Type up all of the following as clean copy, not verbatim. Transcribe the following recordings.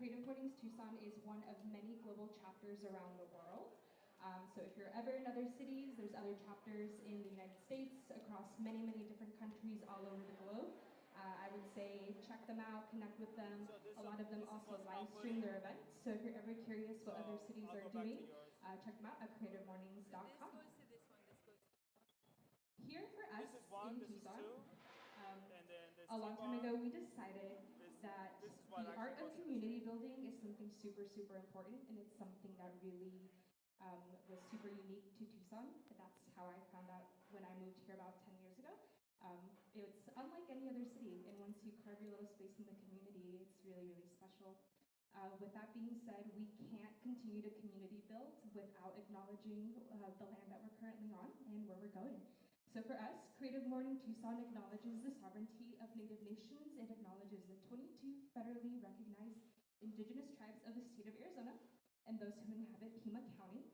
Creative Mornings Tucson is one of many global chapters around the world. So if you're ever in other cities, there's other chapters in the United States, across many, many different countries all over the globe. I would say check them out, connect with them. A lot of them also live stream their events. So if you're ever curious what other cities are doing, check them out at creativemornings.com. Here for us in Tucson, a long time ago we decided that the art of community building is something super, super important, and it's something that really was super unique to Tucson. That's how I found out when I moved here about 10 years ago. It's unlike any other city, and once you carve your little space in the community, it's really, really special. With that being said, we can't continue to community build without acknowledging the land that we're currently on and where we're going. So for us, Creative Morning Tucson acknowledges the sovereignty of Native nations. It acknowledges the 22 federally recognized indigenous tribes of the state of Arizona and those who inhabit Pima County.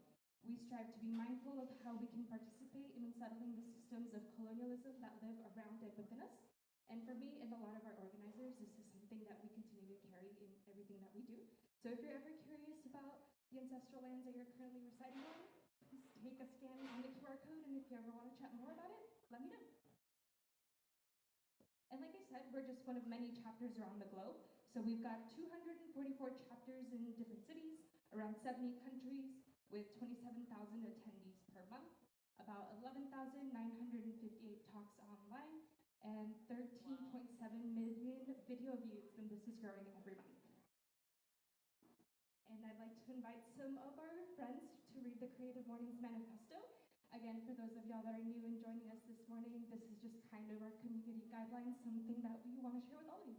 We strive to be mindful of how we can participate in unsettling the systems of colonialism that live around and within us. And for me and a lot of our organizers, this is something that we continue to carry in everything that we do. So if you're ever curious about the ancestral lands that you're currently residing on, please take a scan on the QR code, and if you ever want to chat more about it, let me know. And like I said, we're just one of many chapters around the globe. So we've got 244 chapters in different cities, around 70 countries, with 27,000 attendees per month, about 11,958 talks online, and 13.7 million video views, and this is growing every month. And I'd like to invite some of our friends to read the Creative Mornings Manifesto. Again, for those of y'all that are new and joining us this morning, this is just kind of our community guidelines, something that we want to share with all of you.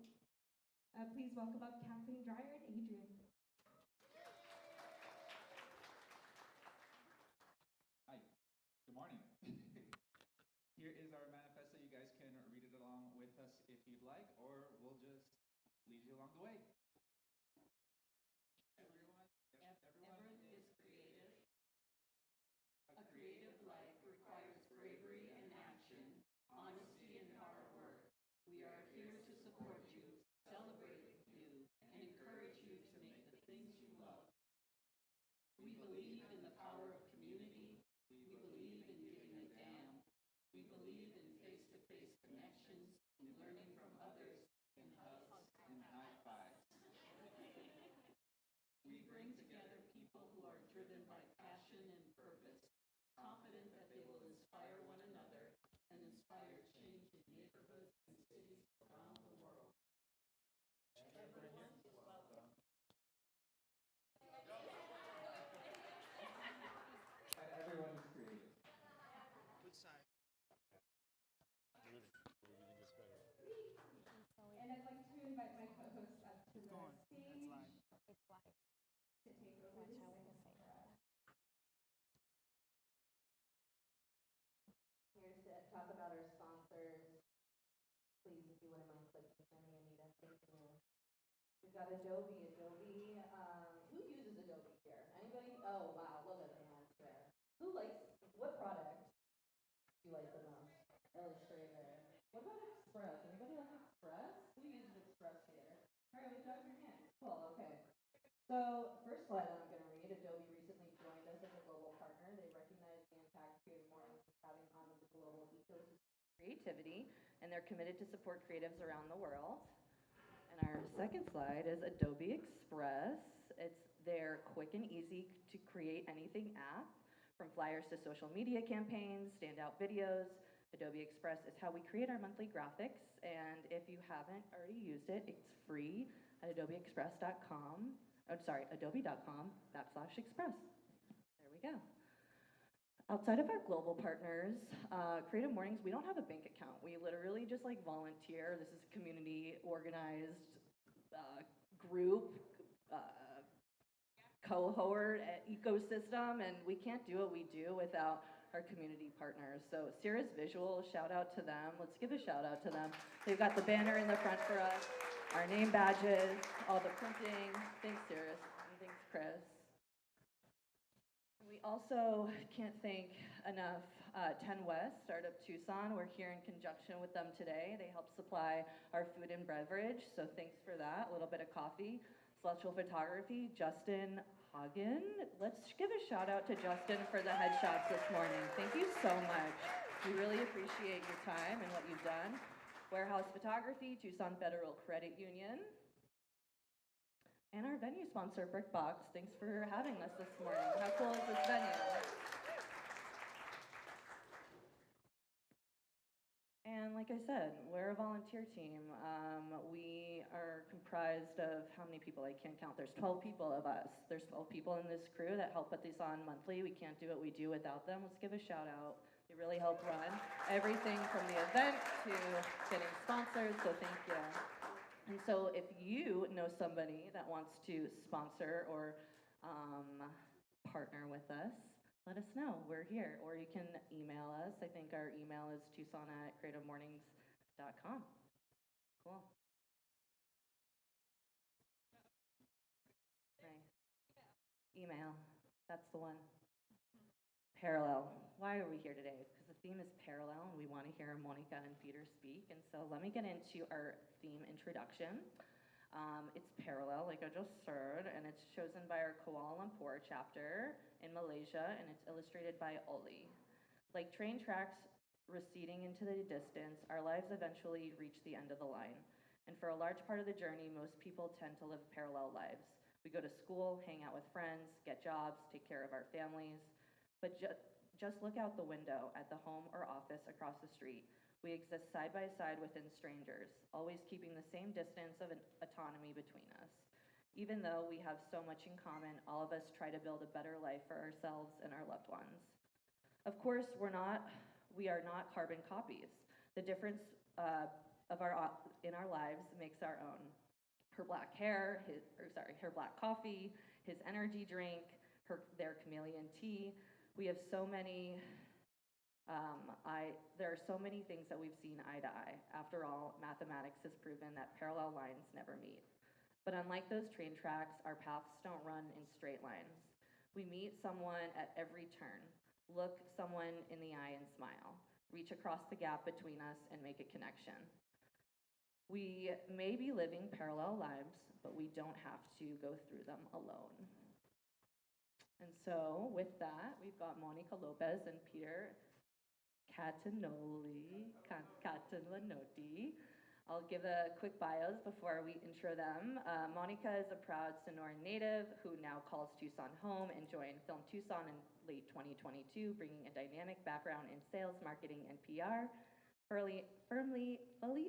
Please welcome up Kathleen Dreyer and Adrian. Hi, good morning. Here is our manifesto. You guys can read it along with us if you'd like, or we'll just lead you along the way. Everyone is creative. A creative life requires bravery and action, honesty and hard work. We are here to support you, celebrate with you, and encourage you to make the things you love. We believe in the power of community. We believe in giving a damn. We believe in face-to-face connections, learning from others, and hugs And high fives. We bring together people who are driven by passion and purpose, confident that they will inspire one another and inspire change in neighborhoods and cities around the world. Everyone is welcome. And everyone is creative. Which side? And I'd like to invite my co-host up to the Go on. stage That's live. It's live. to take over Watch this how we segment say for it. us. Here to talk about our sponsors. Please, if you wouldn't mind clicking for me, Anita. Thank you. We've got Adobe. Who uses Adobe here? Anybody? Oh, wow. Look at the hands there. Who likes, what product do you like the most? Illustrator. What about Express? Anybody like Express? Who uses Express here? All right, we've got your hands. Cool, okay. So, first slide that I'm going to read, Adobe recently joined us as a global partner. They recognize the impact Creative Mornings is having on the global ecosystem of creativity, and they're committed to support creatives around the world. And our second slide is Adobe Express. It's their quick and easy to create anything app, from flyers to social media campaigns, standout videos. Adobe Express is how we create our monthly graphics, and if you haven't already used it, it's free at adobeexpress.com. adobe.com/express. There we go. Outside of our global partners, Creative Mornings, we don't have a bank account. We literally just like volunteer. This is a community organized group, cohort, ecosystem, and we can't do what we do without our community partners. So Cirrus Visual, shout out to them. Let's give a shout out to them. They've got the banner in the front for us, our name badges, all the printing. Thanks, Cirrus, and thanks, Chris. We also can't thank enough 10 West, Startup Tucson. We're here in conjunction with them today. They help supply our food and beverage, so thanks for that. A little bit of coffee. Celestial Photography, Justin Hagen. Let's give a shout out to Justin for the headshots this morning. Thank you so much. We really appreciate your time and what you've done. Warehouse Photography, Tucson Federal Credit Union. And our venue sponsor, BrickBox. Thanks for having us this morning. How cool is this venue? And like I said, we're a volunteer team. We are comprised of how many people? I can't count. There's 12 people of us. There's 12 people in this crew that help put these on monthly. We can't do what we do without them. Let's give a shout out. They really help run everything from the event to getting sponsors, so thank you. And so if you know somebody that wants to sponsor or partner with us, let us know. We're here. Or you can email us. I think our email is tucson@creativemornings.com. Cool. Nice. Email. That's the one. Parallel. Why are we here today? Because the theme is parallel, and we want to hear Monica and Peter speak. And so let me get into our theme introduction. It's parallel, like I just said, and it's chosen by our Kuala Lumpur chapter in Malaysia, and it's illustrated by Oli. Like train tracks receding into the distance, our lives eventually reach the end of the line. And for a large part of the journey, most people tend to live parallel lives. We go to school, hang out with friends, get jobs, take care of our families. But just look out the window at the home or office across the street. We exist side by side within strangers, always keeping the same distance of an autonomy between us. Even though we have so much in common, all of us try to build a better life for ourselves and our loved ones. Of course, we are not carbon copies. The difference in our lives makes our own. Her black hair, her black coffee, his energy drink, their chameleon tea. We have so many. There are so many things that we've seen eye to eye. After all, mathematics has proven that parallel lines never meet. But unlike those train tracks, our paths don't run in straight lines. We meet someone at every turn, look someone in the eye and smile, reach across the gap between us and make a connection. We may be living parallel lives, but we don't have to go through them alone. And so with that, we've got Monica Lopez and Peter Catalanotti. I'll give a quick bios before we intro them. Monica is a proud Sonoran native who now calls Tucson home and joined Film Tucson in late 2022, bringing a dynamic background in sales, marketing, and PR. Fully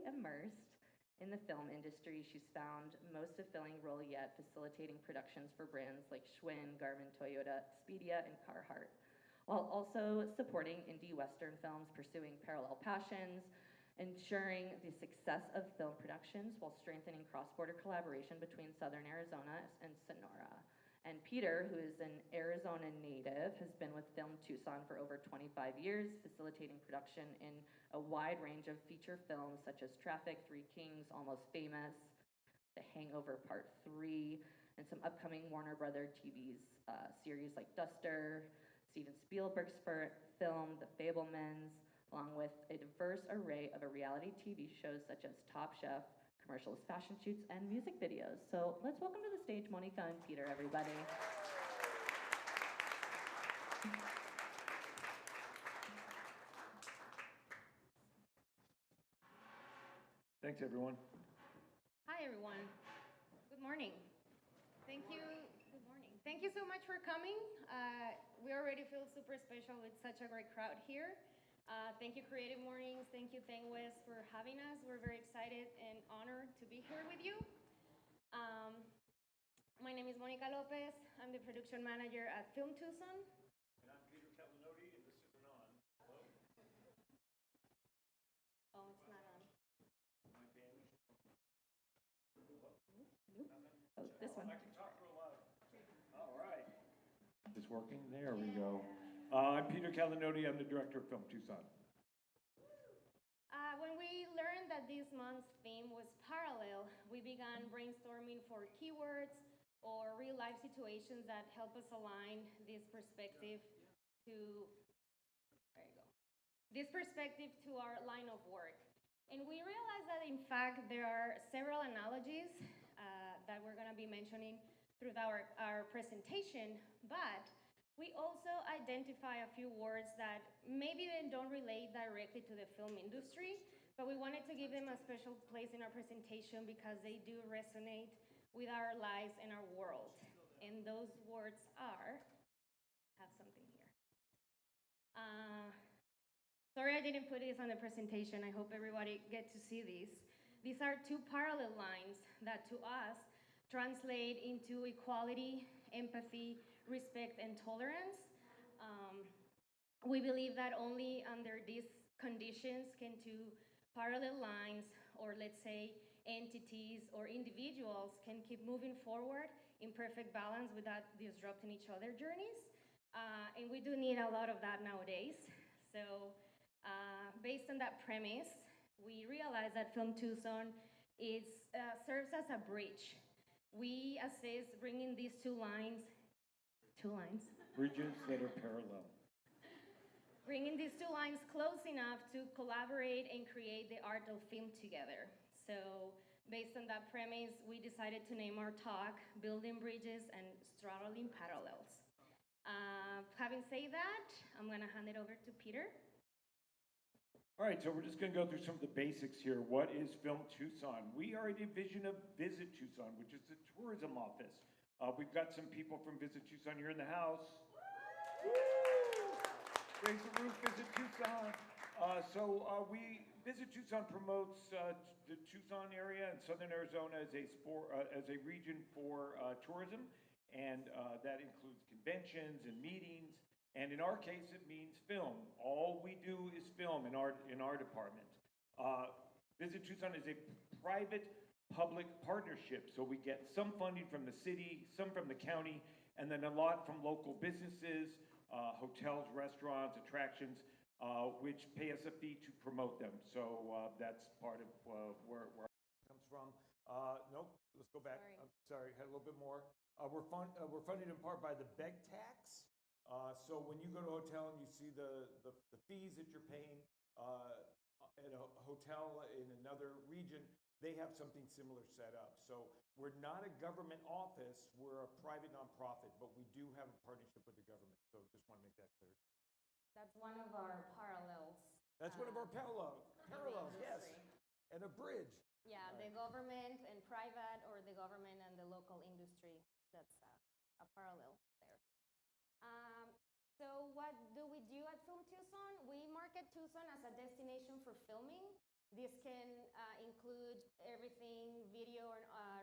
immersed in the film industry, she's found most fulfilling role yet facilitating productions for brands like Schwinn, Garmin, Toyota, Expedia, and Carhartt, while also supporting indie Western films, pursuing parallel passions, ensuring the success of film productions while strengthening cross-border collaboration between Southern Arizona and Sonora. And Peter, who is an Arizona native, has been with Film Tucson for over 25 years, facilitating production in a wide range of feature films such as Traffic, Three Kings, Almost Famous, The Hangover Part 3, and some upcoming Warner Brother TV series like Duster, Steven Spielberg's film, The Fabelmans, along with a diverse array of reality TV shows such as Top Chef, commercials, fashion shoots, and music videos. So let's welcome to the stage Monica and Peter, everybody. Thanks, everyone. Hi, everyone. Good morning. Thank you. Good morning. Thank you so much for coming. We already feel super special with such a great crowd here. Thank you, Creative Mornings. Thank you, West, for having us. We're very excited and honored to be here with you. My name is Monica Lopez. I'm the production manager at Film Tucson. And I'm Peter Catalanotti, and this isn't on. Hello? Oh, it's not on. My band. Oh, this one. I can talk real loud. All right. Is this working? There we go. I'm Peter Catalanotti. I'm the director of Film Tucson. When we learned that this month's theme was parallel, we began brainstorming for keywords or real-life situations that help us align this perspective to, this perspective to our line of work. And we realized that, in fact, there are several analogies that we're going to be mentioning mentioning through our presentation, but we also identify a few words that maybe they don't relate directly to the film industry, but we wanted to give them a special place in our presentation because they do resonate with our lives and our world. And those words are, I have something here. Sorry I didn't put this on the presentation. I hope everybody get to see these. These are two parallel lines that to us translate into equality, empathy, respect, and tolerance. We believe that only under these conditions can two parallel lines, or let's say entities or individuals, can keep moving forward in perfect balance without disrupting each other's journeys. And we do need a lot of that nowadays. So based on that premise, we realize that Film Tucson serves as a bridge. We assist bringing these two lines. Bridges that are parallel. Bringing these two lines close enough to collaborate and create the art of film together. So based on that premise, we decided to name our talk Building Bridges and Straddling Parallels. Having said that, I'm gonna hand it over to Peter. All right, so we're just going to go through some of the basics here. What is Film Tucson? We are a division of Visit Tucson, which is the tourism office. We've got some people from Visit Tucson here in the house. Raise the roof, Visit Tucson. Visit Tucson promotes the Tucson area and Southern Arizona as a region for tourism, and that includes conventions and meetings. And in our case, it means film. All we do is film in our department. Visit Tucson is a private-public partnership, so we get some funding from the city, some from the county, and then a lot from local businesses, hotels, restaurants, attractions, which pay us a fee to promote them. So that's part of where it comes from. Nope, let's go back. I'm sorry, had a little bit more. We're funded in part by the beg tax. So when you go to a hotel and you see the fees that you're paying at a hotel in another region, they have something similar set up. So we're not a government office, we're a private nonprofit, but we do have a partnership with the government. So just want to make that clear. That's one of our parallels. That's one of our parallels, yes. And a bridge. Yeah, the government and private, or the government and the local industry. That's a parallel there. So what do we do at Film Tucson? We market Tucson as a destination for filming. This can include everything video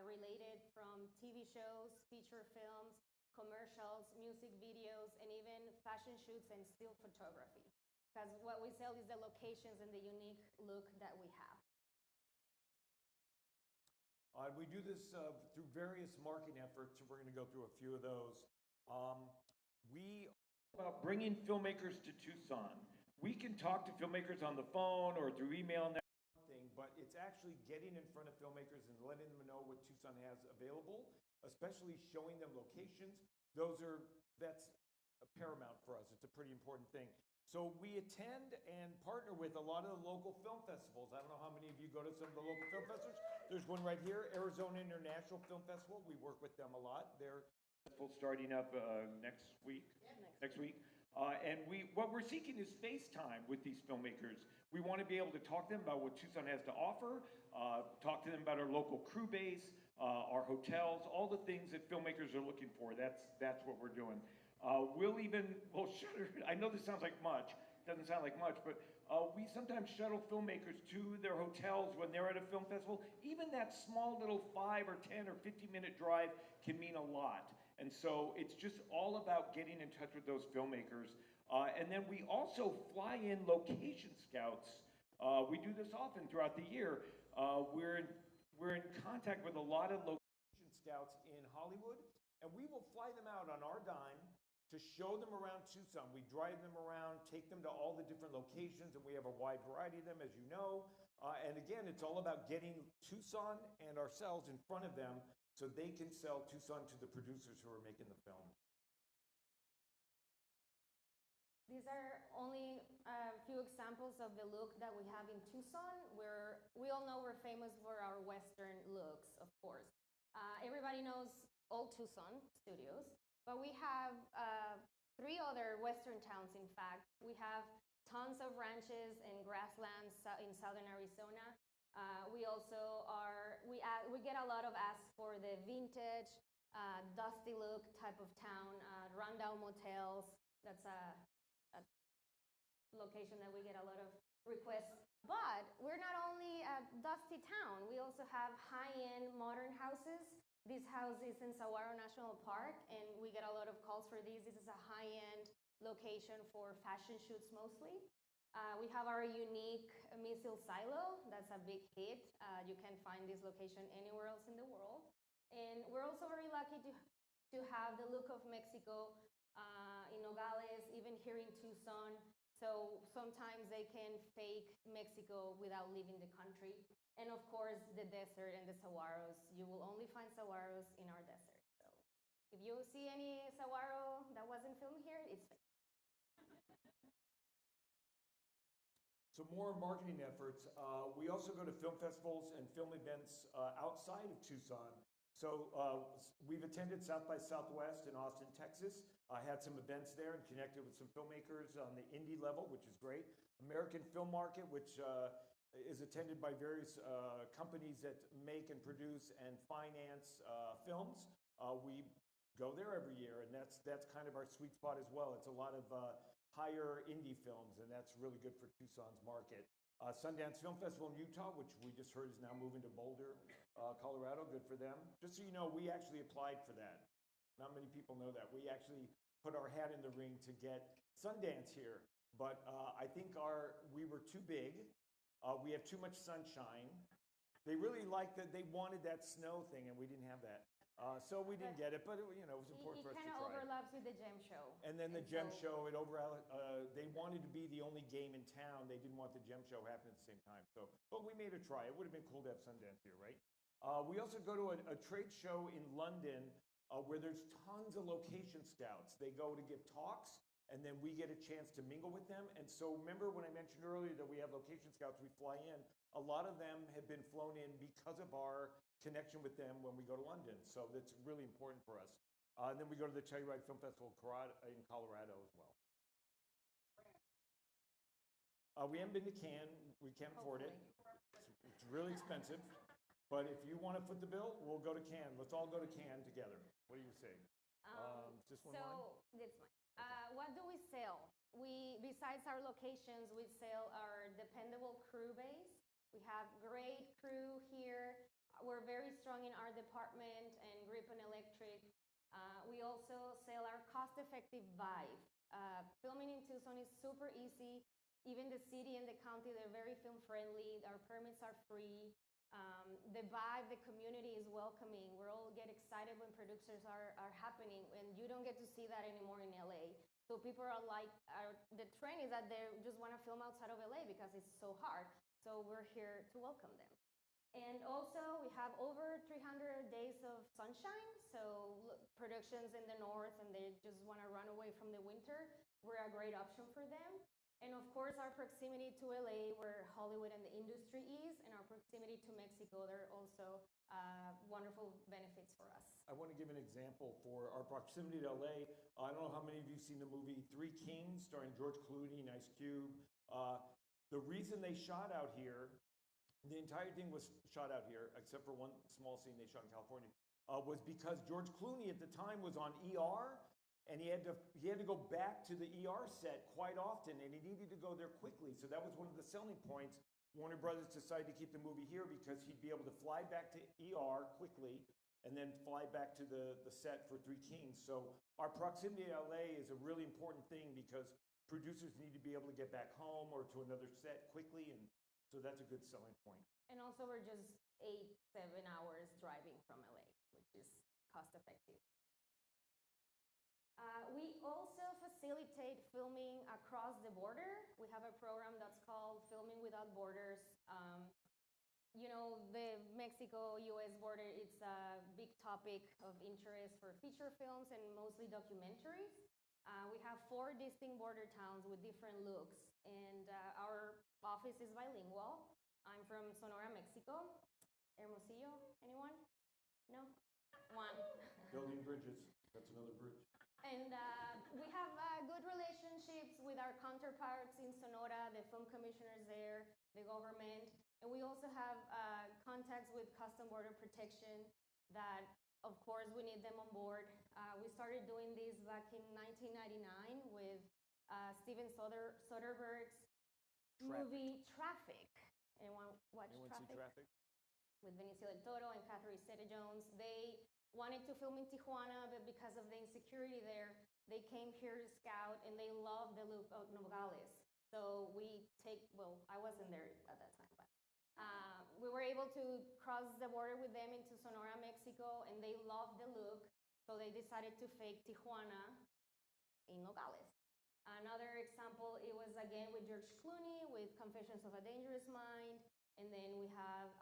related, from TV shows, feature films, commercials, music videos, and even fashion shoots and still photography. Because what we sell is the locations and the unique look that we have. We do this through various marketing efforts, and we're going to go through a few of those. We about bringing filmmakers to Tucson. We can talk to filmmakers on the phone or through email and that thing, but it's actually getting in front of filmmakers and letting them know what Tucson has available, especially showing them locations. That's paramount for us. It's a pretty important thing. So we attend and partner with a lot of the local film festivals. I don't know how many of you go to some of the local film festivals. There's one right here, Arizona International Film Festival. We work with them a lot. They're starting up next week. And what we're seeking is face time with these filmmakers. We want to be able to talk to them about what Tucson has to offer, talk to them about our local crew base, our hotels, all the things that filmmakers are looking for. That's what we're doing. We'll shuttle. I know this sounds like much. Doesn't sound like much, but we sometimes shuttle filmmakers to their hotels when they're at a film festival. Even that small little 5 or 10 or 15-minute drive can mean a lot. And so it's just all about getting in touch with those filmmakers. And then we also fly in location scouts. We do this often throughout the year. We're in contact with a lot of location scouts in Hollywood, and we will fly them out on our dime to show them around Tucson. We drive them around, take them to all the different locations, and we have a wide variety of them, as you know. And again, it's all about getting Tucson and ourselves in front of them so they can sell Tucson to the producers who are making the film. These are only a few examples of the look that we have in Tucson. We all know we're famous for our Western looks, of course. Everybody knows Old Tucson studios, but we have 3 other western towns, in fact. We have tons of ranches and grasslands in southern Arizona. We also we get a lot of asks for the vintage, dusty look type of town, rundown motels. That's a location that we get a lot of requests. But we're not only a dusty town, we also have high-end modern houses. This house is in Saguaro National Park, and we get a lot of calls for these. This is a high-end location for fashion shoots mostly. We have our unique missile silo. That's a big hit. You can find this location anywhere else in the world. And we're also very lucky to have the look of Mexico in Nogales, even here in Tucson. So sometimes they can fake Mexico without leaving the country. And of course, the desert and the saguaros. You will only find saguaros in our desert. So if you see any saguaro that wasn't filmed here, it's fake. So more marketing efforts. We also go to film festivals and film events outside of Tucson. So we've attended South by Southwest in Austin, Texas. I had some events there and connected with some filmmakers on the indie level, which is great. American Film Market, which is attended by various companies that make and produce and finance films. We go there every year, and that's kind of our sweet spot as well. It's a lot of higher indie films, and that's really good for Tucson's market. Sundance Film Festival in Utah, which we just heard is now moving to Boulder, Colorado. Good for them. Just so you know, we actually applied for that. Not many people know that. We actually put our hat in the ring to get Sundance here, but I think we were too big. We have too much sunshine. They really liked that. They wanted that snow thing, and we didn't have that. So we didn't get it, but it was important for us to try. It kind of overlaps with the Gem Show. And then the Gem Show, they wanted to be the only game in town. They didn't want the Gem Show happening at the same time. So, but we made a try. It would have been cool to have Sundance here, right? We also go to a trade show in London where there's tons of location scouts. They go to give talks, and then we get a chance to mingle with them. And so remember when I mentioned earlier that we have location scouts, we fly in. A lot of them have been flown in because of our connection with them when we go to London. So that's really important for us. And then we go to the Telluride Film Festival in Colorado as well. We haven't been to Cannes. We can't afford it. It's really expensive. But if you want to foot the bill, we'll go to Cannes. Let's all go to Cannes together. What do you say? Just one line? That's mine. What do we sell? Besides our locations, we sell our dependable crew base. We have great crew here. We're very strong in our department and grip and electric. We also sell our cost-effective vibe. Filming in Tucson is super easy. Even the city and the county, they're very film-friendly. Our permits are free. The vibe, the community is welcoming. We all get excited when producers are happening, and you don't get to see that anymore in LA. So people are like, the trend is that they just want to film outside of LA because it's so hard. So we're here to welcome them. And also, we have over 300 days of sunshine. So productions in the north, and they just want to run away from the winter, we're a great option for them. And of course, our proximity to LA, where Hollywood and the industry is, and our proximity to Mexico, they're also wonderful benefits for us. I want to give an example for our proximity to LA. I don't know how many of you have seen the movie Three Kings, starring George Clooney and Ice Cube. The reason they shot out here, the entire thing was shot out here, except for one small scene they shot in California, was because George Clooney at the time was on ER, and he had to go back to the ER set quite often, and he needed to go there quickly. So that was one of the selling points. Warner Brothers decided to keep the movie here because he'd be able to fly back to ER quickly and then fly back to the set for Three Kings. So our proximity to LA is a really important thing because producers need to be able to get back home or to another set quickly, and so that's a good selling point. And also we're just 7 hours driving from LA, which is cost effective. We also facilitate filming across the border. We have a program that's called Filming Without Borders. The Mexico-US border, it's a big topic of interest for feature films and mostly documentaries. We have 4 distinct border towns with different looks, and our office is bilingual. I'm from Sonora, Mexico. Hermosillo, anyone? No? One. They'll That's another bridge. And we have good relationships with our counterparts in Sonora, the film commissioners there, the government. And we also have contacts with Custom Border Protection that, of course, we need them on board. We started doing this back in 1999 with Steven Soderbergh's movie Traffic. Anyone watch Traffic? With Benicio del Toro and Catherine Zeta-Jones. They wanted to film in Tijuana, but because of the insecurity there, they came here to scout, and they love the look of Nogales. So I wasn't there at that time, but we were able to cross the border with them into Sonora, Mexico, and they loved the look, so they decided to fake Tijuana in Nogales. Another example, it was again with George Clooney with Confessions of a Dangerous Mind, and then we have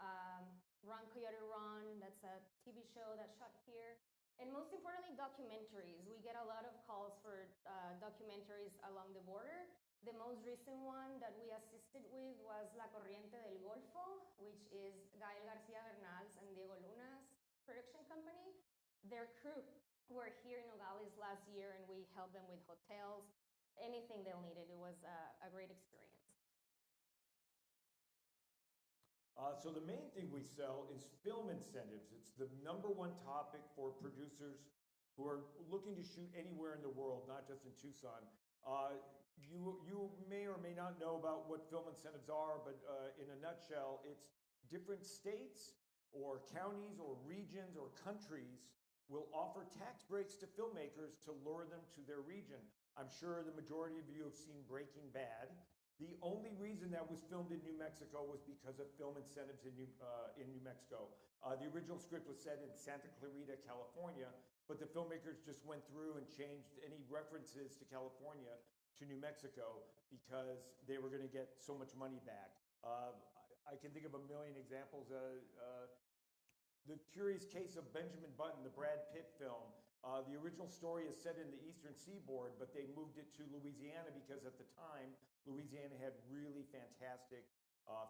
Run Coyote Run, that's a TV show that's shot here. And most importantly, documentaries. We get a lot of calls for documentaries along the border. The most recent one that we assisted with was La Corriente del Golfo, which is Gael Garcia Bernal's and Diego Luna's production company. Their crew were here in Nogales last year, and we helped them with hotels, anything they needed. It was a great experience. So the main thing we sell is film incentives. It's the #1 topic for producers who are looking to shoot anywhere in the world, not just in Tucson. You may or may not know about what film incentives are, but in a nutshell, it's different states or counties or regions or countries will offer tax breaks to filmmakers to lure them to their region. I'm sure the majority of you have seen Breaking Bad. The only reason that was filmed in New Mexico was because of film incentives in New Mexico. The original script was set in Santa Clarita, California, but the filmmakers just went through and changed any references to California to New Mexico because they were going to get so much money back. I can think of a million examples. The Curious Case of Benjamin Button, the Brad Pitt film. The original story is set in the Eastern Seaboard, but they moved it to Louisiana because at the time, Louisiana had really fantastic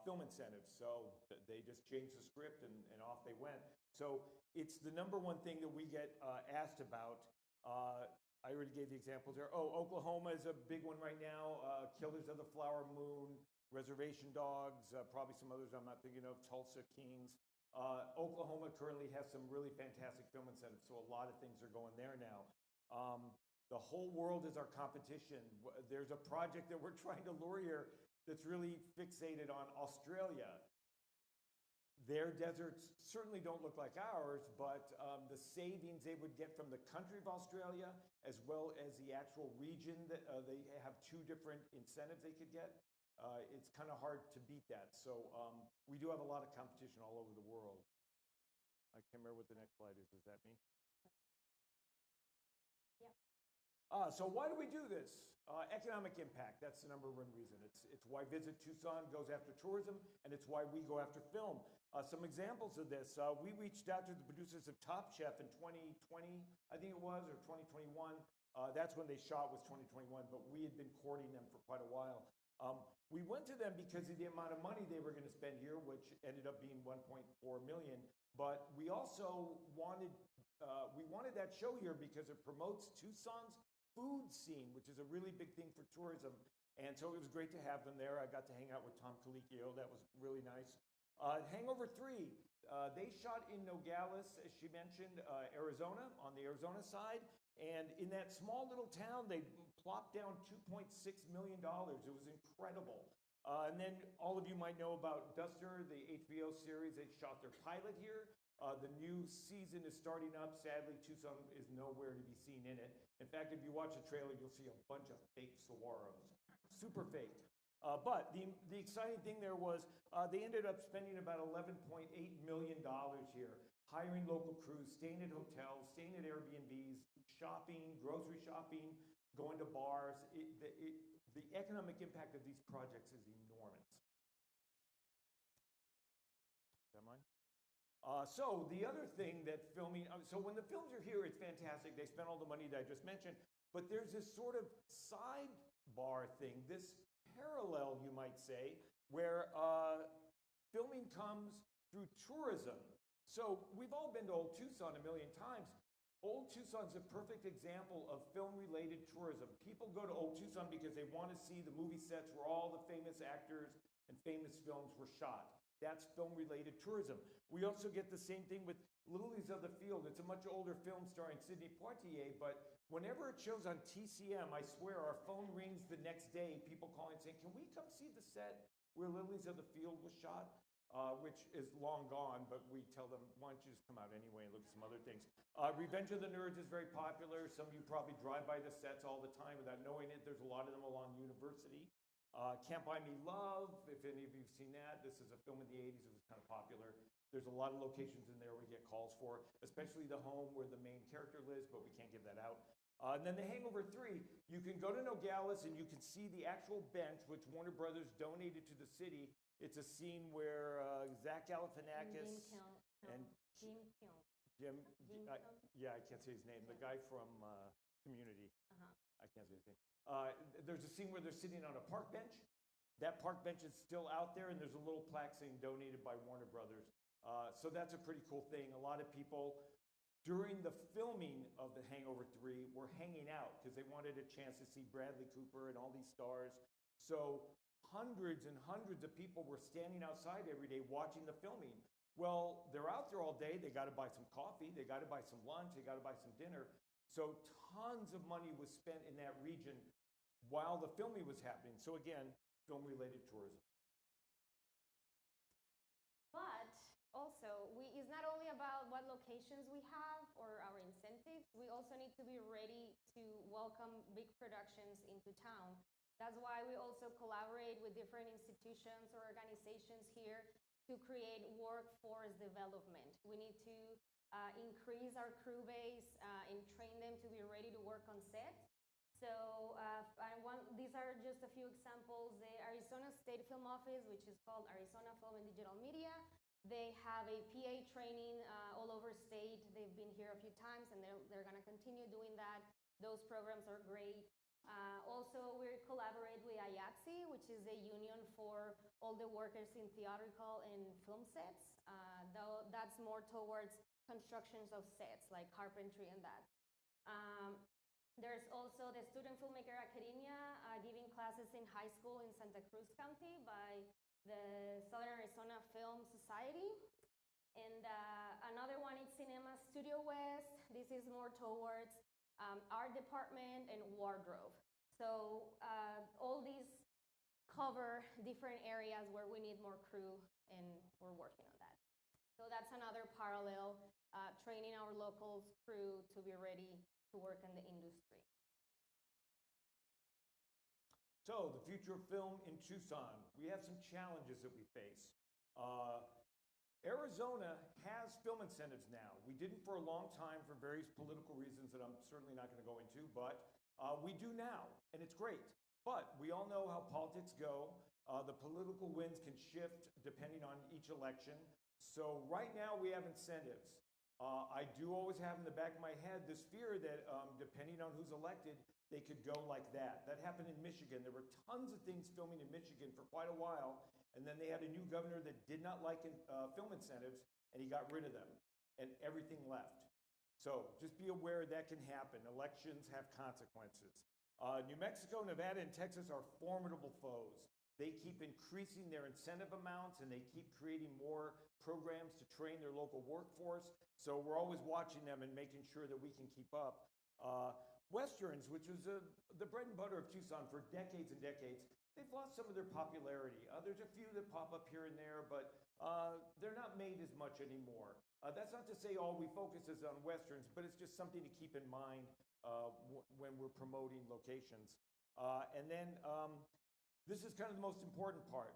film incentives. So they just changed the script and off they went. So it's the #1 thing that we get asked about. I already gave the examples there. Oh, Oklahoma is a big one right now. Killers of the Flower Moon, Reservation Dogs, probably some others I'm not thinking of, Tulsa Kings. Oklahoma currently has some really fantastic film incentives, so a lot of things are going there now. The whole world is our competition. There's a project that we're trying to lure here that's really fixated on Australia. Their deserts certainly don't look like ours, but the savings they would get from the country of Australia, as well as the actual region, that they have 2 different incentives they could get. It's kind of hard to beat that. So we do have a lot of competition all over the world. I can't remember what the next slide is. Is that me? Yeah. So why do we do this? Economic impact, that's the #1 reason. It's why Visit Tucson goes after tourism, and it's why we go after film. Some examples of this, we reached out to the producers of Top Chef in 2020, I think it was, or 2021. That's when they shot, was 2021, but we had been courting them for quite a while. We went to them because of the amount of money they were going to spend here, which ended up being $1.4 million. But we also wanted that show here because it promotes Tucson's food scene, which is a really big thing for tourism. And so it was great to have them there. I got to hang out with Tom Colicchio. That was really nice. Hangover 3, they shot in Nogales, as she mentioned, Arizona, on the Arizona side. And in that small little town, they plopped down $2.6 million. It was incredible. And then all of you might know about Duster, the HBO series. They shot their pilot here. The new season is starting up. Sadly, Tucson is nowhere to be seen in it. In fact, if you watch the trailer, you'll see a bunch of fake saguaros. Super fake. But the exciting thing there was they ended up spending about $11.8 million here, hiring local crews, staying at hotels, staying at Airbnbs, shopping, grocery shopping, going to bars. The economic impact of these projects is enormous. Is that mine? So the other thing that filming, so when the films are here, it's fantastic. They spend all the money that I just mentioned, but there's this sort of sidebar thing, this parallel, you might say, where filming comes through tourism. So we've all been to Old Tucson a million times, Old Tucson's a perfect example of film-related tourism. People go to Old Tucson because they want to see the movie sets where all the famous actors and famous films were shot. That's film-related tourism. We also get the same thing with Lilies of the Field. It's a much older film starring Sidney Poitier, but whenever it shows on TCM, I swear our phone rings the next day, people calling saying, can we come see the set where Lilies of the Field was shot? Which is long gone, but we tell them, why don't you just come out anyway and look at some other things. Revenge of the Nerds is very popular. Some of you probably drive by the sets all the time without knowing it. There's a lot of them along University. Can't Buy Me Love, if any of you have seen that. This is a film in the 80s. It was kind of popular. There's a lot of locations in there we get calls for, especially the home where the main character lives, but we can't give that out. And then The Hangover 3, you can go to Nogales and you can see the actual bench, which Warner Brothers donated to the city. It's a scene where Zach Galifianakis and Jim, yeah, I can't say his name. The guy from Community. I can't say his name. There's a scene where they're sitting on a park bench. That park bench is still out there, and there's a little plaque saying donated by Warner Brothers. So that's a pretty cool thing. A lot of people during the filming of The Hangover 3 were hanging out because they wanted a chance to see Bradley Cooper and all these stars. So hundreds and hundreds of people were standing outside every day watching the filming. Well, they're out there all day. They got to buy some coffee. They got to buy some lunch. They got to buy some dinner. So tons of money was spent in that region while the filming was happening. So again, film-related tourism. But also, it's not only about what locations we have or our incentives. We also need to be ready to welcome big productions into town. That's why we also collaborate with different institutions or organizations here to create workforce development. We need to increase our crew base and train them to be ready to work on set. So these are just a few examples. The Arizona State Film Office, which is called Arizona Film and Digital Media, they have a PA training all over state. They've been here a few times and they're going to continue doing that. Those programs are great. Also, we collaborate with IATSE, which is the union for all the workers in theatrical and film sets. Though that's more towards constructions of sets, like carpentry and that. There's also the Student Filmmaker Academia giving classes in high school in Santa Cruz County by the Southern Arizona Film Society. And another one is Cinema Studio West. This is more towards art department and wardrobe. So all these cover different areas where we need more crew, and we're working on that. So that's another parallel, training our local crew to be ready to work in the industry. So the future of film in Tucson, we have some challenges that we face. Arizona has film incentives now. We didn't for a long time for various political reasons that I'm certainly not going to go into, but we do now, and it's great. But we all know how politics go. The political winds can shift depending on each election. So right now we have incentives. I do always have in the back of my head this fear that depending on who's elected, they could go like that. That happened in Michigan. There were tons of things filming in Michigan for quite a while, and then they had a new governor that did not like film incentives, and he got rid of them, and everything left. So just be aware that can happen. Elections have consequences. New Mexico, Nevada, and Texas are formidable foes. They keep increasing their incentive amounts, and they keep creating more programs to train their local workforce. So we're always watching them and making sure that we can keep up. Westerns, which was the bread and butter of Tucson for decades and decades, they've lost some of their popularity. There's a few that pop up here and there, but they're not made as much anymore. That's not to say all we focus is on Westerns, but it's just something to keep in mind when we're promoting locations. And then this is kind of the most important part.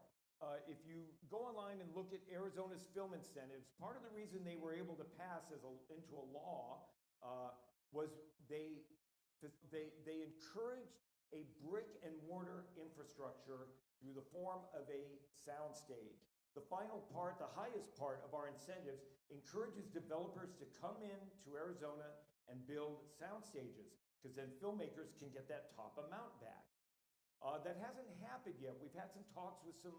If you go online and look at Arizona's film incentives, part of the reason they were able to pass into a law was they encouraged a brick and mortar infrastructure through the form of a soundstage. The final part, the highest part of our incentives, encourages developers to come in to Arizona and build sound stages, because then filmmakers can get that top amount back. That hasn't happened yet. We've had some talks with some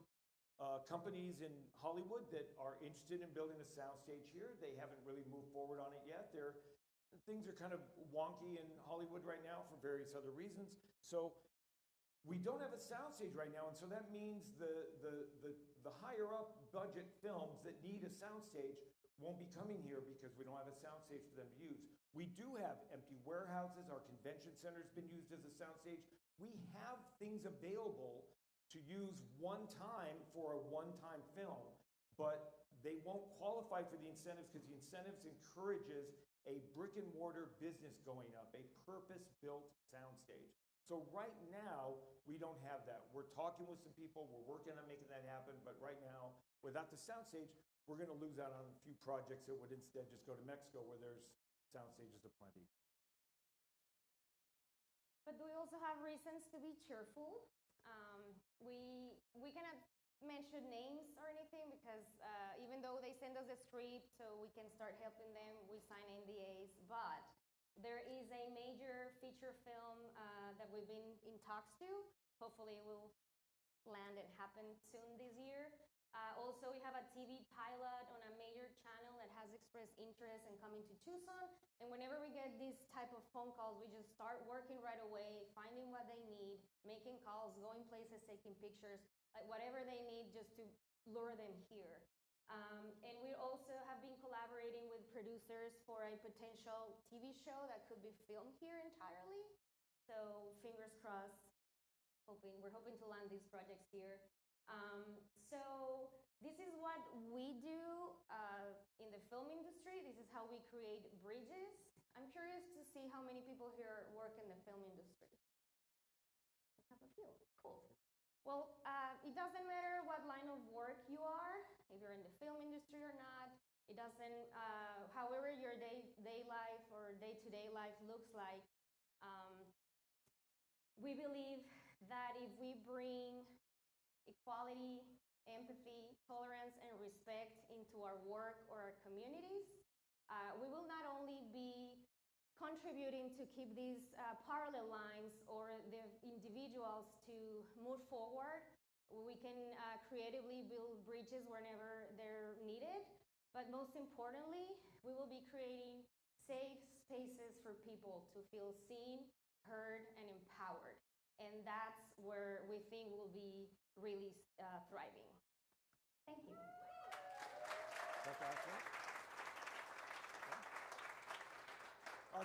companies in Hollywood that are interested in building a sound stage here. They haven't really moved forward on it yet. They're things are kind of wonky in Hollywood right now for various other reasons. So we don't have a soundstage right now, and so that means the higher up budget films that need a soundstage won't be coming here because we don't have a soundstage for them to use. We do have empty warehouses. Our convention center's been used as a soundstage. We have things available to use one time for a one-time film, but they won't qualify for the incentives because the incentives encourages a brick and mortar business going up, a purpose-built soundstage. So right now, we don't have that. We're talking with some people, we're working on making that happen, but right now, without the soundstage, we're gonna lose out on a few projects that would instead just go to Mexico where there's soundstages aplenty. But we also have reasons to be cheerful. We cannot mention names or anything because even though they send us a script so we can start helping them, we sign NDAs. But there is a major feature film that we've been in talks to. Hopefully it will land and happen soon this year. Also, we have a TV pilot on a major channel that has expressed interest in coming to Tucson. And whenever we get these type of phone calls, we just start working right away, finding what they need, making calls, going places, taking pictures, like whatever they need just to lure them here. And we also have been collaborating with producers for a potential TV show that could be filmed here entirely. So fingers crossed, we're hoping to land these projects here. So this is what we do in the film industry. This is how we create bridges. I'm curious to see how many people here work in the film industry. I have a few. Cool. Well, it doesn't matter what line of work you are, if you're in the film industry or not. It doesn't, however your day life or day-to-day life looks like. We believe that if we bring equality, empathy, tolerance, and respect into our work or our communities, we will not only be contributing to keep these parallel lines or the individuals to move forward. We can creatively build bridges whenever they're needed, but most importantly, we will be creating safe spaces for people to feel seen, heard, and empowered. And that's where we think we'll be really thriving. Thank you. That's awesome.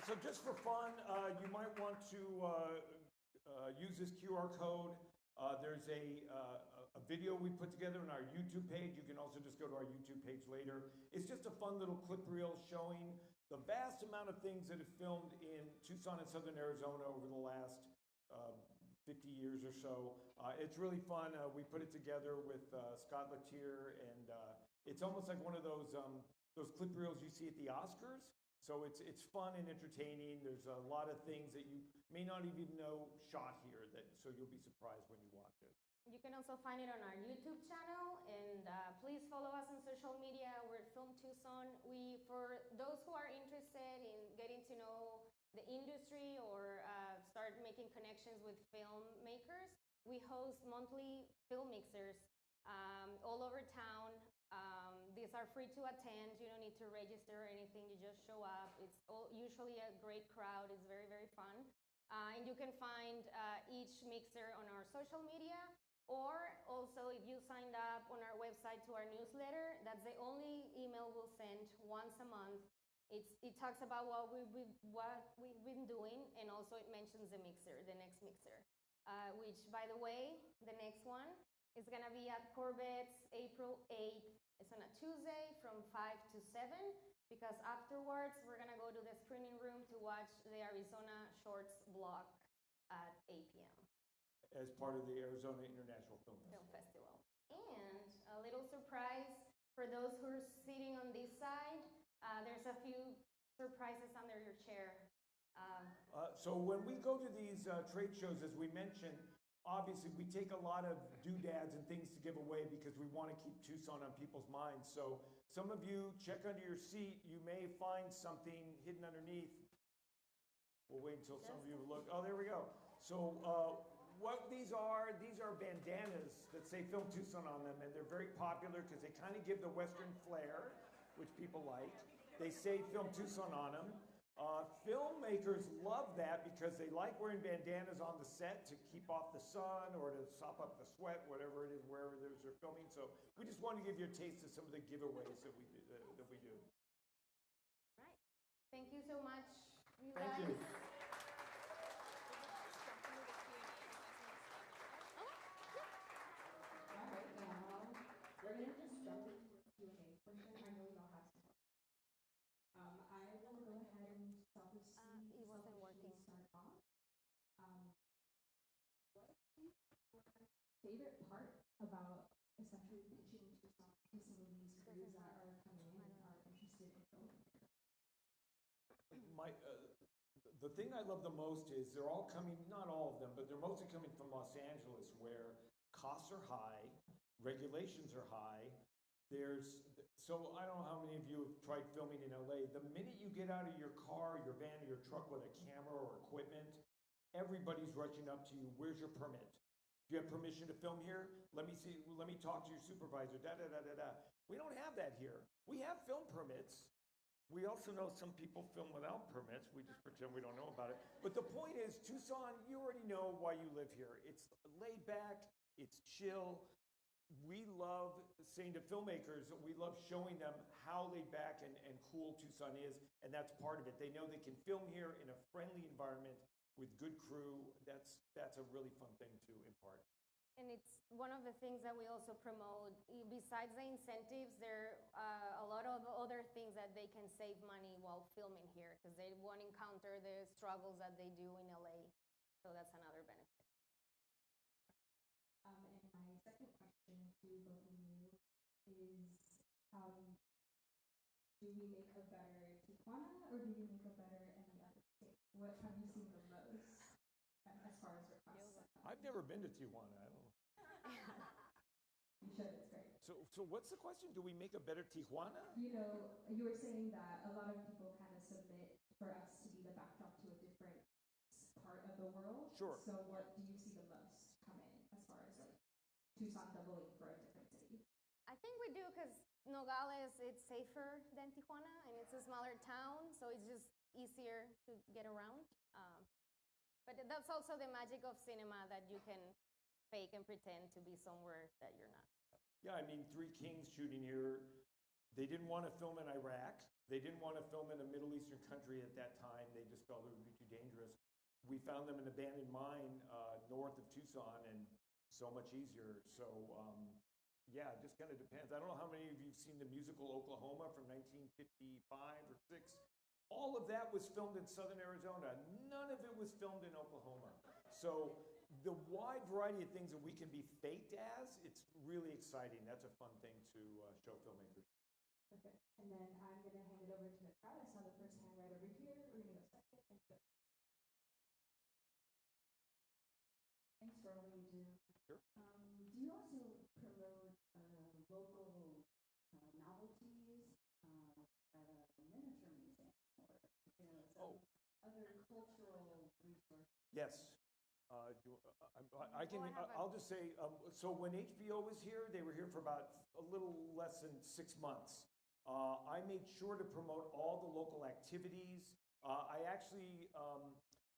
So just for fun, you might want to use this QR code. There's a video we put together on our YouTube page. You can also just go to our YouTube page later. It's just a fun little clip reel showing the vast amount of things that have filmed in Tucson and Southern Arizona over the last 50 years or so. It's really fun. We put it together with Scott Latier, and it's almost like one of those clip reels you see at the Oscars. So it's fun and entertaining. There's a lot of things that you may not even know shot here, so you'll be surprised when you watch it. You can also find it on our YouTube channel, and please follow us on social media. We're at Film Tucson. For those who are interested in getting to know the industry or start making connections with filmmakers, we host monthly film mixers all over town. These are free to attend. You don't need to register or anything. You just show up. It's usually a great crowd. It's very, very fun. And you can find each mixer on our social media, or also if you signed up on our website to our newsletter, that's the only email we'll send once a month. It talks about what we've been doing, and also it mentions the mixer, the next mixer, which, by the way, the next one is going to be at Corvette's April 8th. It's on a Tuesday from 5 to 7, because afterwards we're going to go to the screening room to watch the Arizona Shorts block at 8 p.m. As part of the Arizona International Film Festival. And a little surprise for those who are sitting on this side, there's a few surprises under your chair. So when we go to these trade shows, as we mentioned, obviously we take a lot of doodads and things to give away because we want to keep Tucson on people's minds. So some of you check under your seat. You may find something hidden underneath. We'll wait until some of you look. Oh, there we go. So what these are bandanas that say Film Tucson on them, and they're very popular because they kind of give the Western flair, which people like. They say Film Tucson on them. Filmmakers love that because they like wearing bandanas on the set to keep off the sun or to sop up the sweat, whatever it is, wherever there's they're filming. So we just want to give you a taste of some of the giveaways that we do. Right. Thank you so much, you Thank guys. you. All right, now we're gonna just jump into the Q&A portion. I know we all have some. I will go ahead and It wasn't working. start off. What is your favorite part about essentially pitching Tucson to some of these crews that are coming in and are interested in filming? The thing I love the most is they're all coming, not all of them, but they're mostly coming from Los Angeles, where costs are high, regulations are high. So I don't know how many of you have tried filming in LA. The minute you get out of your car, your van, or your truck with a camera or equipment, everybody's rushing up to you. Where's your permit? Do you have permission to film here? Let me see, let me talk to your supervisor, da da da da da. We don't have that here. We have film permits. We also know some people film without permits. We just pretend we don't know about it. But the point is, Tucson, you already know why you live here. It's laid back, it's chill. We love saying to filmmakers, we love showing them how laid back and cool Tucson is, and that's part of it. They know they can film here in a friendly environment with good crew. That's a really fun thing to impart. And it's one of the things that we also promote. Besides the incentives, there are a lot of other things that they can save money while filming here because they won't encounter the struggles that they do in LA. So that's another benefit. And my second question to both of you is, do we make a better Tijuana or do we make a better any other state? What have you seen the most as far as requests? I've never been to Tijuana. I don't know. You should, it's great. So what's the question? Do we make a better Tijuana? You know, you were saying that a lot of people kind of submit for us to be the backdrop to a different part of the world. Sure. So what do you see the most come in as far as like Tucson doubling for a different city? I think we do because Nogales, it's safer than Tijuana and it's a smaller town, so it's just easier to get around. But that's also the magic of cinema that you can fake and pretend to be somewhere that you're not. Yeah, I mean, Three Kings shooting here, they didn't want to film in Iraq. They didn't want to film in a Middle Eastern country at that time. They just felt it would be too dangerous. We found them in an abandoned mine north of Tucson, and so much easier. So, yeah, it just kind of depends. I don't know how many of you have seen the musical Oklahoma from 1955 or 6. All of that was filmed in southern Arizona. None of it was filmed in Oklahoma. So the wide variety of things that we can be faked as, it's really exciting. That's a fun thing to show filmmakers. Perfect. And then I'm going to hand it over to the crowd. I saw the first hand right over here. We're going to go second and third. Thanks for all you do. Sure. Do you also promote local novelties at a miniature museum or some other cultural resources? Yes. I'll just say, so when HBO was here, they were here for about a little less than 6 months. I made sure to promote all the local activities. I actually,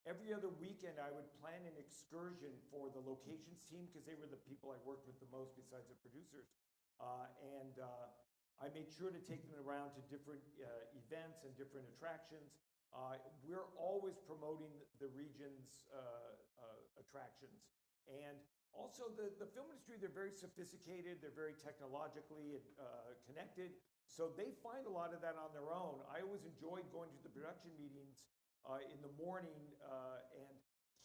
every other weekend, I would plan an excursion for the locations team because they were the people I worked with the most besides the producers. I made sure to take them around to different events and different attractions. We're always promoting the region's attractions. And also the film industry, they're very sophisticated, they're very technologically connected, so they find a lot of that on their own. I always enjoyed going to the production meetings in the morning and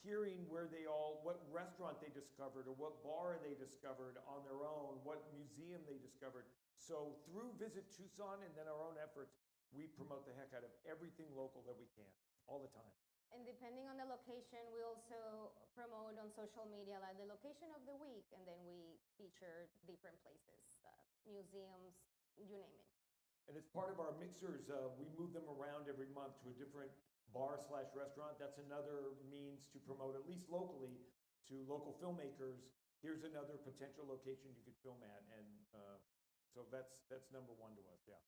hearing what restaurant they discovered or what bar they discovered on their own, what museum they discovered. So through Visit Tucson and then our own efforts, we promote the heck out of everything local that we can, all the time. And depending on the location, we also promote on social media like the location of the week, and then we feature different places, museums, you name it. And as part of our mixers, we move them around every month to a different bar/restaurant. That's another means to promote, at least locally, to local filmmakers. Here's another potential location you could film at, and so that's number one to us, yeah.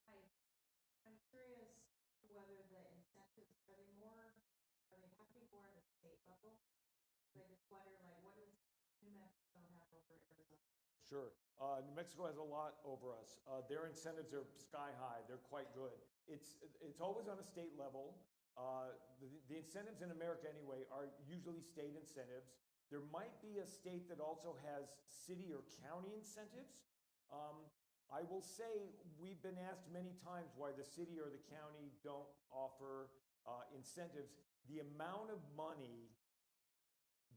Hi, I'm curious, Sure. New Mexico has a lot over us. Their incentives are sky high. They're quite good. It's always on a state level. The incentives in America anyway are usually state incentives. There might be a state that also has city or county incentives. I will say we've been asked many times why the city or the county don't offer incentives. The amount of money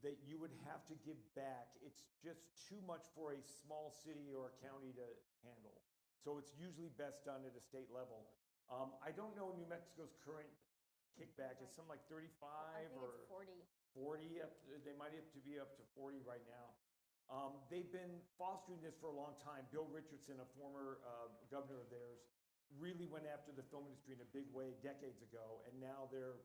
that you would have to give back, it's just too much for a small city or a county to handle. So it's usually best done at a state level. I don't know New Mexico's current kickback. It's something like 35 I think or it's 40. 40. They might have to be up to 40 right now. They've been fostering this for a long time. Bill Richardson, a former governor of theirs, really went after the film industry in a big way decades ago, and now they're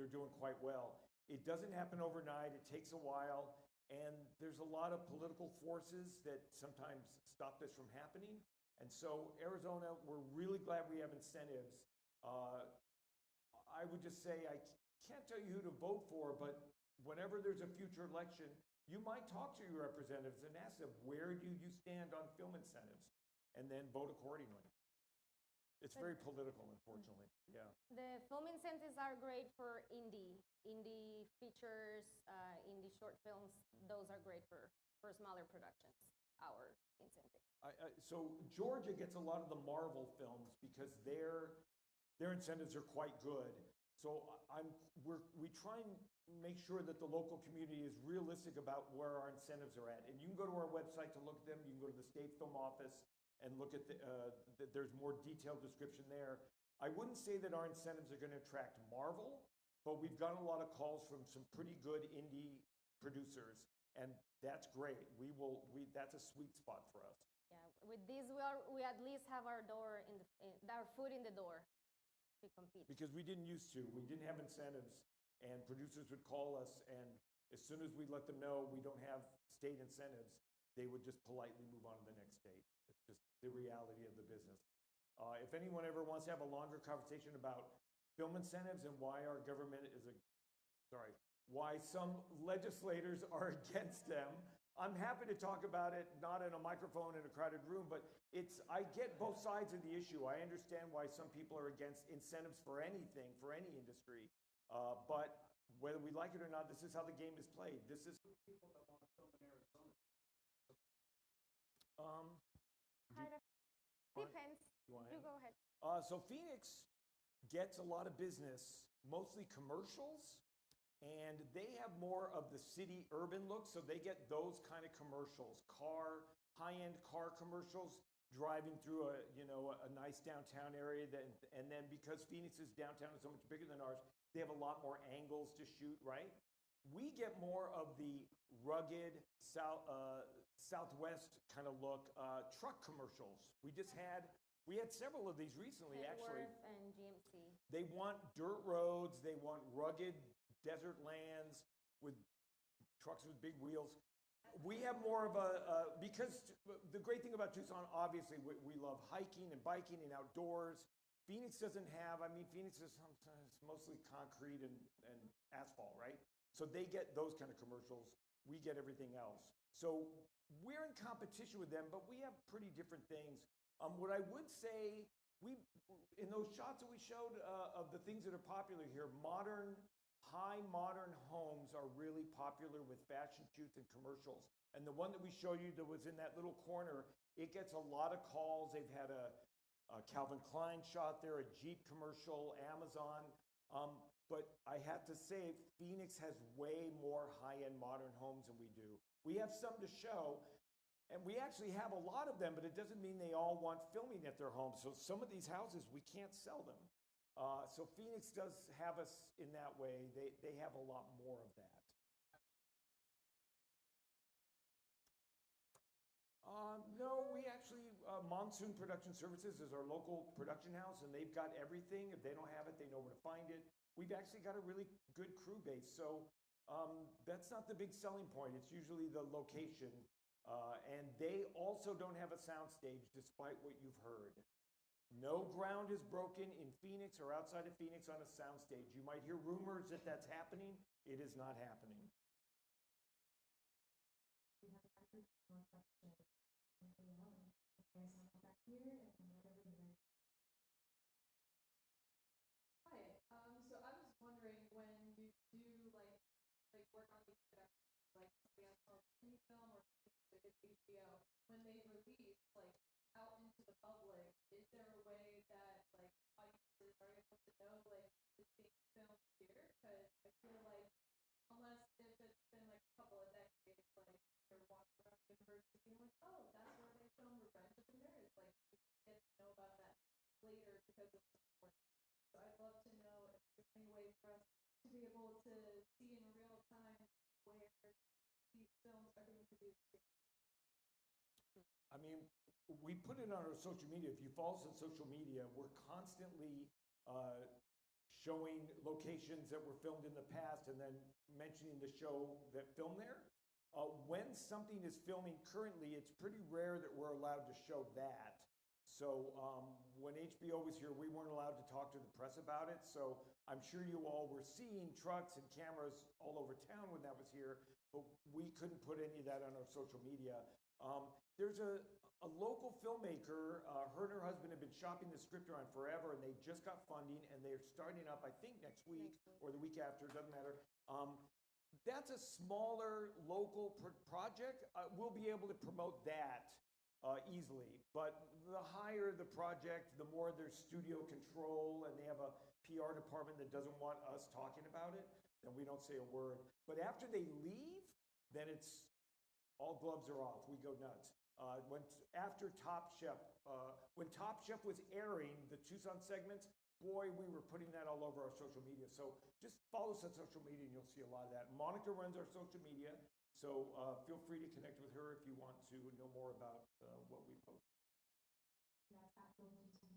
doing quite well. It doesn't happen overnight. It takes a while, and there's a lot of political forces that sometimes stop this from happening. And so Arizona, we're really glad we have incentives. I would just say I can't tell you who to vote for, but whenever there's a future election, you might talk to your representatives and ask them, where do you stand on film incentives? And then vote accordingly. It's very political, unfortunately. Yeah. The film incentives are great for indie features, indie short films. Those are great for smaller productions. Our incentive. So Georgia gets a lot of the Marvel films because their incentives are quite good. So we try and make sure that the local community is realistic about where our incentives are at. And you can go to our website to look at them. You can go to the state film office and look at there's more detailed description there. I wouldn't say that our incentives are going to attract Marvel, but we've gotten a lot of calls from some pretty good indie producers, and that's great. That's a sweet spot for us. Yeah, with this we at least have our foot in the door to compete. Because we didn't used to. We didn't have incentives, and producers would call us, and as soon as we let them know we don't have state incentives, they would just politely move on to the next state. It's just the reality of the business. If anyone ever wants to have a longer conversation about film incentives and why our government why some legislators are against them, I'm happy to talk about it, not in a microphone in a crowded room, but I get both sides of the issue. I understand why some people are against incentives for anything, for any industry. But whether we like it or not, this is how the game is played. This is people that want to film in Arizona. Depends. You go ahead. So Phoenix gets a lot of business, mostly commercials, and they have more of the city urban look, so they get those kind of commercials, high-end car commercials, driving through a nice downtown area. And then because Phoenix's downtown is so much bigger than ours, they have a lot more angles to shoot, right? We get more of the rugged Southwest kind of look, truck commercials. We had several of these recently, actually. Kenworth and GMC. They want dirt roads. They want rugged desert lands with trucks with big wheels. We have more of because the great thing about Tucson, obviously, we love hiking and biking and outdoors. Phoenix doesn't have, Phoenix is mostly concrete and asphalt, right? So they get those kind of commercials. We get everything else. So we're in competition with them, but we have pretty different things. What I would say, in those shots that we showed of the things that are popular here, high modern homes are really popular with fashion shoots and commercials. And the one that we showed you that was in that little corner, it gets a lot of calls. They've had a Calvin Klein shot there, a Jeep commercial, Amazon. But I have to say, Phoenix has way more high-end modern homes than we do. We have some to show. And we actually have a lot of them, but it doesn't mean they all want filming at their homes. So some of these houses, we can't sell them. So Phoenix does have us in that way. They have a lot more of that. No, we actually, Monsoon Production Services is our local production house, and they've got everything. If they don't have it, they know where to find it. We've actually got a really good crew base. So that's not the big selling point. It's usually the location. And they also don't have a sound stage, despite what you've heard. No ground is broken in Phoenix or outside of Phoenix on a soundstage. You might hear rumors that that's happening. It is not happening. We have time for more questions. Anything else? Okay, so back here and then right over here. Hi. So I was wondering when you do like work on these productions, like something else called indie film or something like HBO, when they release like out into the public, is there a way that like audiences are able to know like it's being filmed here? Because I feel like unless if it's been like a couple of decades, like you're walking around the university being like, oh, that's where they filmed Revenge of the Nerds. Like you get to know about that later because it's important. So I'd love to know if there's any way for us to be able to see in real time where these films are being produced here. I mean, we put it on our social media. If you follow us on social media, we're constantly showing locations that were filmed in the past and then mentioning the show that filmed there. When something is filming currently, it's pretty rare that we're allowed to show that. So when HBO was here, we weren't allowed to talk to the press about it. So I'm sure you all were seeing trucks and cameras all over town when that was here, but we couldn't put any of that on our social media. There's a local filmmaker, her and her husband have been shopping the script around forever, and they just got funding, and they're starting up, I think, next week or the week after, it doesn't matter. That's a smaller local project. We'll be able to promote that easily, but the higher the project, the more there's studio control, and they have a PR department that doesn't want us talking about it, then we don't say a word. But after they leave, then it's all gloves are off. We go nuts. After Top Chef, when Top Chef was airing the Tucson segments, boy, we were putting that all over our social media. So just follow us on social media and you'll see a lot of that. Monica runs our social media, so feel free to connect with her if you want to know more about what we post. That's at Film Tucson.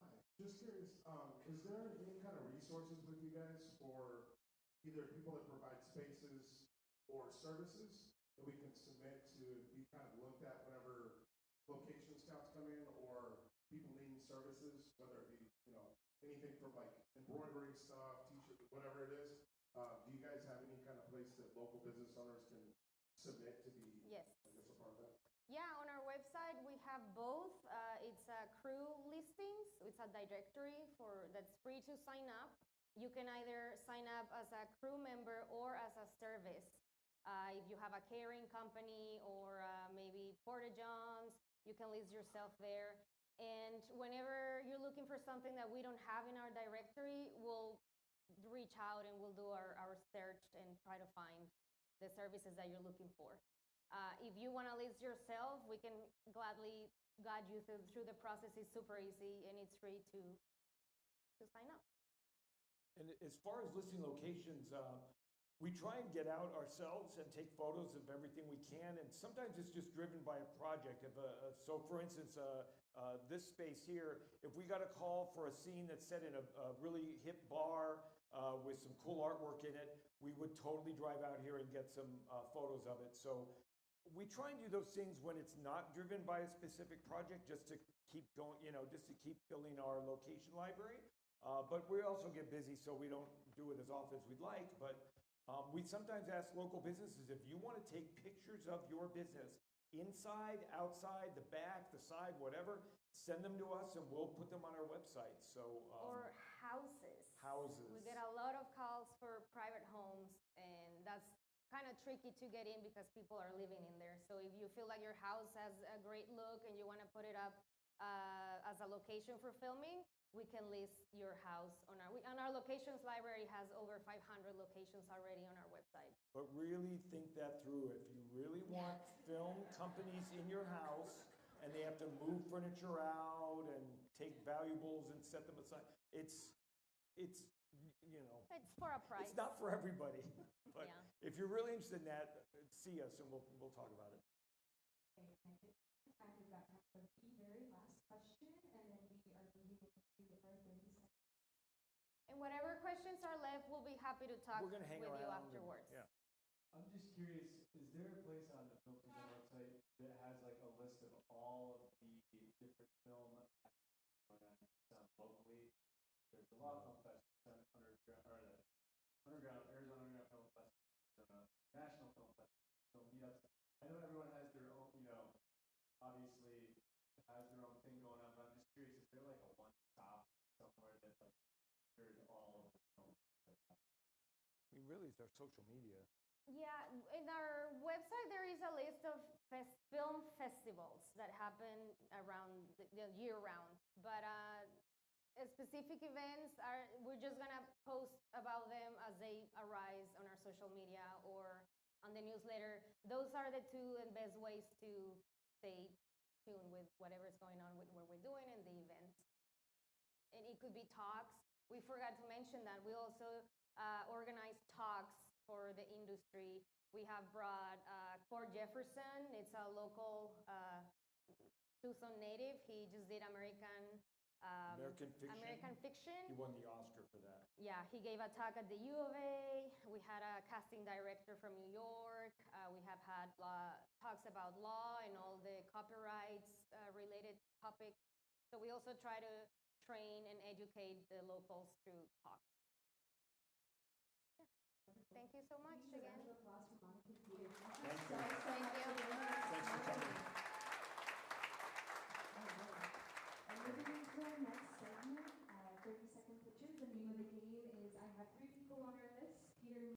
Hi, just curious, is there any kind of resources with you guys for either people that provide spaces or services that we can submit to be kind of looked at whenever location scouts come in, or people needing services, whether it be, anything from like embroidery stuff, t-shirts, whatever it is? Do you guys have any kind of place that local business owners can submit to be, Yes. I guess, a part of that? Yeah, on our website we have both. It's a crew listings. It's a directory that's free to sign up. You can either sign up as a crew member or as a service. If you have a catering company or maybe Porta Johns, you can list yourself there. And whenever you're looking for something that we don't have in our directory, we'll reach out and we'll do our search and try to find the services that you're looking for. If you want to list yourself, we can gladly guide you through the process. It's super easy and it's free to sign up. And as far as listing locations, we try and get out ourselves and take photos of everything we can, and sometimes it's just driven by a project. So for instance, this space here, if we got a call for a scene that's set in a really hip bar with some cool artwork in it, we would totally drive out here and get some photos of it. So we try and do those things when it's not driven by a specific project, just to keep going, just to keep filling our location library. But we also get busy, so we don't do it as often as we'd like. But we sometimes ask local businesses, if you want to take pictures of your business, inside, outside, the back, the side, whatever, send them to us and we'll put them on our website. So or houses. Houses. We get a lot of calls for private homes, and that's kind of tricky to get in because people are living in there. So if you feel like your house has a great look and you want to put it up as a location for filming, we can list your house on our locations library. Has over 500 locations already on our website. But really think that through. If you really want film companies in your house and they have to move furniture out and take valuables and set them aside, it's It's for a price. It's not for everybody. But yeah. If you're really interested in that, see us and we'll talk about it. Okay, time for that for the very last question, and then we are moving into our 30 seconds. And whatever questions are left, we'll be happy to talk with you afterwards. Yeah. I'm just curious, is there a place on the Film Tucson website that has like a list of all of the different film going on in Tucson locally. There's the Law Film Fest, Underground, Arizona Underground Film Festival, National Film Festival, film meetups. I know everyone has their own, obviously has their own thing going on, but I'm just curious, is there like a one-stop somewhere that like there's all of the films that happen? I mean, really, it's our social media. Yeah, in our website there is a list of film festivals that happen around the year round, but specific events we're just gonna post about them as they arise on our social media or on the newsletter. Those are the two best ways to stay tuned with whatever's going on with what we're doing and the events. And it could be talks. We forgot to mention that we also organize talks for the industry. We have brought Cord Jefferson. It's a local Tucson native. He just did American Fiction. He won the Oscar for that. Yeah, he gave a talk at the U of A. We had a casting director from New York. We have had talks about law and all the copyrights related topics. So we also try to train and educate the locals through talks. Yeah. Thank you so much again.